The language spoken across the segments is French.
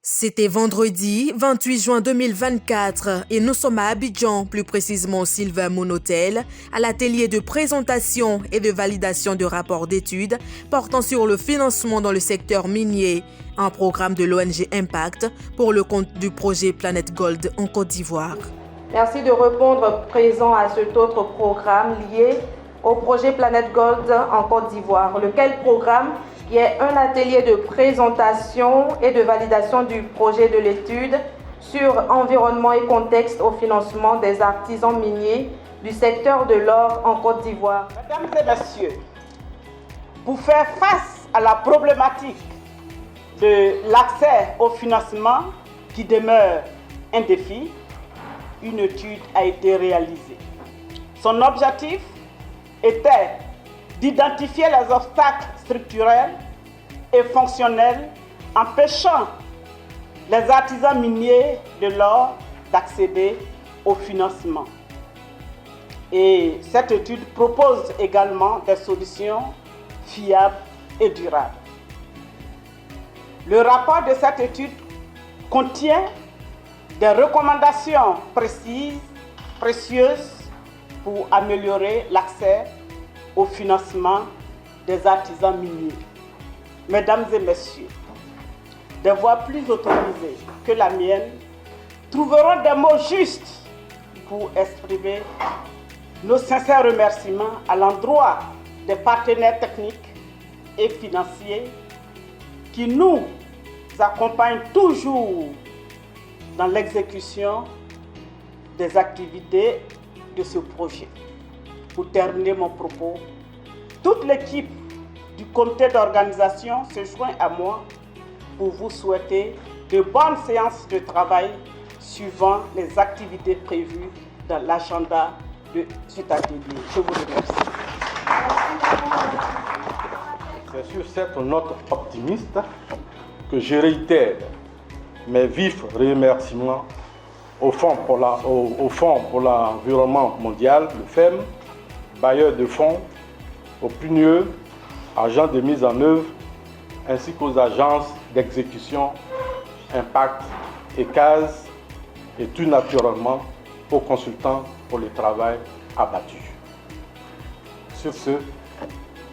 C'était vendredi 28 juin 2024 et nous sommes à Abidjan, plus précisément au Silver Moon Hotel, à l'atelier de présentation et de validation de rapports d'études portant sur le financement dans le secteur minier, un programme de l'ONG Impact pour le compte du projet Planet Gold en Côte d'Ivoire. Merci de répondre présent à cet autre programme lié au projet Planet Gold en Côte d'Ivoire, lequel programme qui est un atelier de présentation et de validation du projet de l'étude sur environnement et contexte au financement des artisans miniers du secteur de l'or en Côte d'Ivoire. Mesdames et messieurs, pour faire face à la problématique de l'accès au financement qui demeure un défi, une étude a été réalisée. Son objectif était d'identifier les obstacles structurels et fonctionnels empêchant les artisans miniers de l'or d'accéder au financement. Et cette étude propose également des solutions fiables et durables. Le rapport de cette étude contient des recommandations précieuses pour améliorer l'accès au financement des artisans miniers. Mesdames et messieurs, des voix plus autorisées que la mienne trouveront des mots justes pour exprimer nos sincères remerciements à l'endroit des partenaires techniques et financiers qui nous accompagnent toujours dans l'exécution des activités de ce projet. Pour terminer mon propos, toute l'équipe du comité d'organisation se joint à moi pour vous souhaiter de bonnes séances de travail suivant les activités prévues dans l'agenda de cet atelier. Je vous remercie. C'est sur cette note optimiste que je réitère mes vifs remerciements au Fonds pour l'environnement mondial, le FEM, bailleur de fonds, aux PNUE, agents de mise en œuvre, ainsi qu'aux agences d'exécution, Impact et CAS, et tout naturellement aux consultants pour le travail abattu. Sur ce,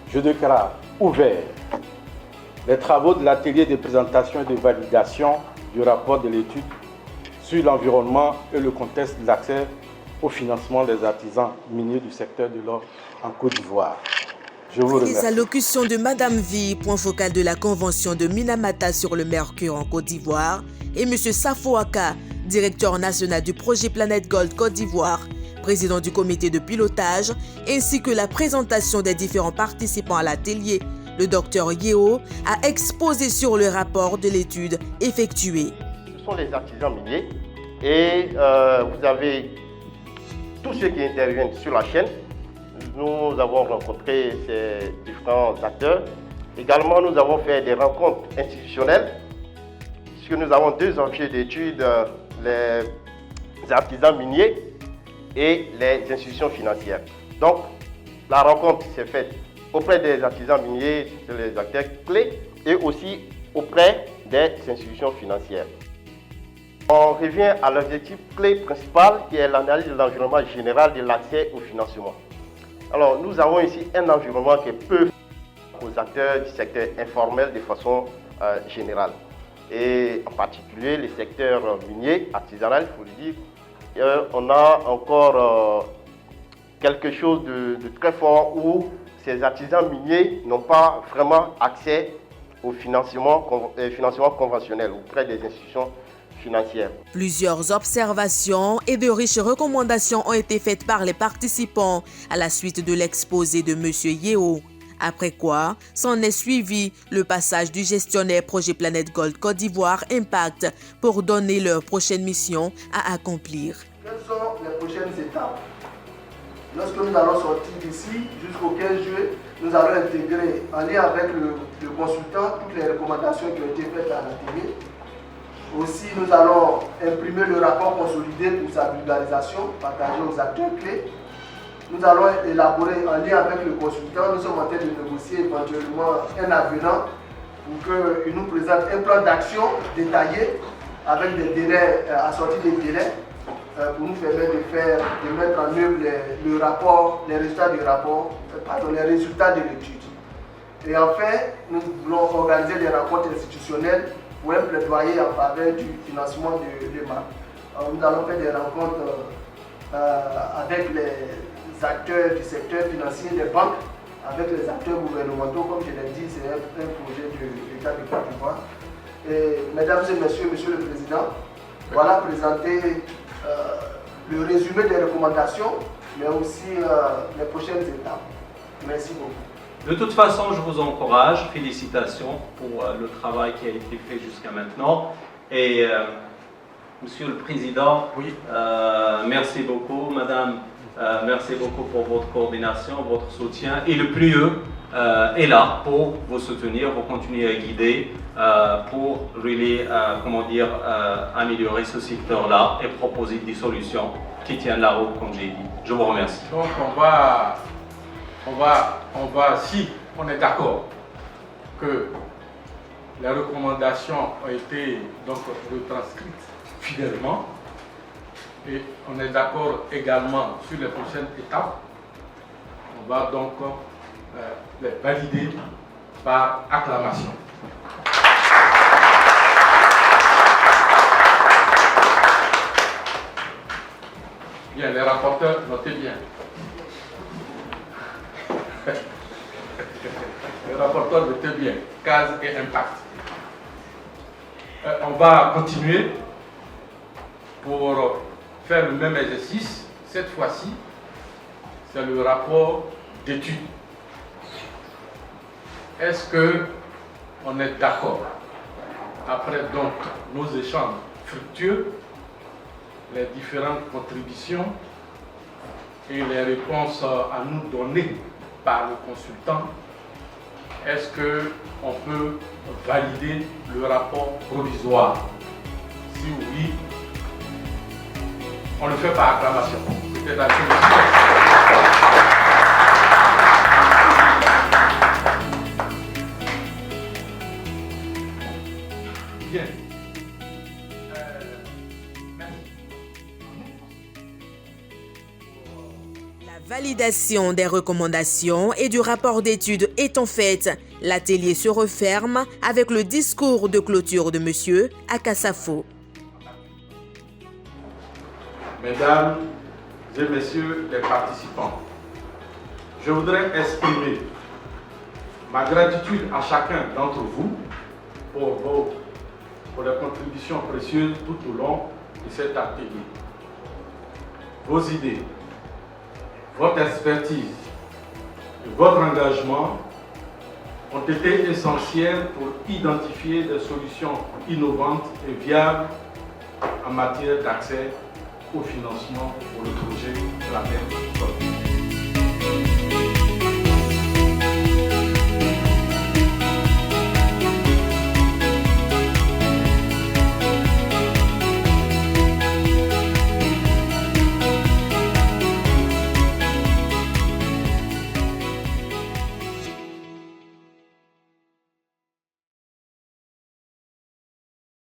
je déclare ouvert les travaux de l'atelier de présentation et de validation du rapport de l'étude sur l'environnement et le contexte de l'accès au financement des artisans miniers du secteur de l'or en Côte d'Ivoire. Je vous remercie. Les allocutions de Madame V, point focal de la convention de Minamata sur le mercure en Côte d'Ivoire, et M. Safo Aka, directeur national du projet Planet Gold Côte d'Ivoire, président du comité de pilotage, ainsi que la présentation des différents participants à l'atelier. Le docteur Yeo a exposé sur le rapport de l'étude effectuée. Ce sont les artisans miniers et vous avez tous ceux qui interviennent sur la chaîne. Nous avons rencontré ces différents acteurs. Également, nous avons fait des rencontres institutionnelles, puisque nous avons deux objets d'étude, les artisans miniers et les institutions financières. Donc, la rencontre s'est faite auprès des artisans miniers, les acteurs clés, et aussi auprès des institutions financières. On revient à l'objectif clé principal qui est l'analyse de l'environnement général de l'accès au financement. Alors, nous avons ici un environnement qui peut aux acteurs du secteur informel de façon générale. Et en particulier, les secteurs miniers, artisanal, il faut le dire, on a encore quelque chose de très fort où ces artisans miniers n'ont pas vraiment accès au financement conventionnel auprès des institutions financières. Plusieurs observations et de riches recommandations ont été faites par les participants à la suite de l'exposé de M. Yeo. Après quoi, s'en est suivi le passage du gestionnaire projet Planet Gold Côte d'Ivoire Impact pour donner leur prochaine mission à accomplir. Quelles sont les prochaines étapes? Lorsque nous allons sortir d'ici jusqu'au 15 juillet, nous allons intégrer en lien avec le consultant toutes les recommandations qui ont été faites à l'atelier. Aussi, nous allons imprimer le rapport consolidé pour sa vulgarisation, partagé aux acteurs clés. Nous allons élaborer en lien avec le consultant, nous sommes en train de négocier éventuellement un avenant pour qu'il nous présente un plan d'action détaillé avec des délais, assortis des délais, pour nous permettre de mettre en œuvre les résultats du rapport, les résultats de l'étude. Et enfin, nous voulons organiser des rencontres institutionnelles pour un plaidoyer en faveur du financement de l'EMA. Nous allons faire des rencontres avec les acteurs du secteur financier, des banques, avec les acteurs gouvernementaux. Comme je l'ai dit, c'est un projet de l'État de Côte d'Ivoire. Mesdames et messieurs, Monsieur le Président, voilà présenté le résumé des recommandations, mais aussi les prochaines étapes. Merci beaucoup. De toute façon, je vous encourage, félicitations pour le travail qui a été fait jusqu'à maintenant. Et Monsieur le Président, oui. Merci beaucoup, Madame, merci beaucoup pour votre coordination, votre soutien. Et le PNUE est là pour vous soutenir, pour continuer à guider, pour really, améliorer ce secteur-là et proposer des solutions qui tiennent la route, comme j'ai dit. Je vous remercie. Donc si on est d'accord que les recommandations ont été donc retranscrites fidèlement et on est d'accord également sur les prochaines étapes, on va donc les valider par acclamation. Bien, les rapporteurs, notez bien. Le rapporteur notez bien, case et impact. On va continuer pour faire le même exercice. Cette fois-ci, c'est le rapport d'étude. Est-ce qu'on est d'accord, après donc nos échanges fructueux, les différentes contributions et les réponses à nous donner par le consultant, est-ce qu'on peut valider le rapport provisoire? Si oui, on le fait par acclamation. C'était la Bien. La validation des recommandations et du rapport d'étude étant faite, l'atelier se referme avec le discours de clôture de M. Akasafo. Mesdames et messieurs les participants, je voudrais exprimer ma gratitude à chacun d'entre vous pour les contributions précieuses tout au long de cet atelier. Vos idées, votre expertise et votre engagement ont été essentiels pour identifier des solutions innovantes et viables en matière d'accès au financement pour le projet Planète Gold.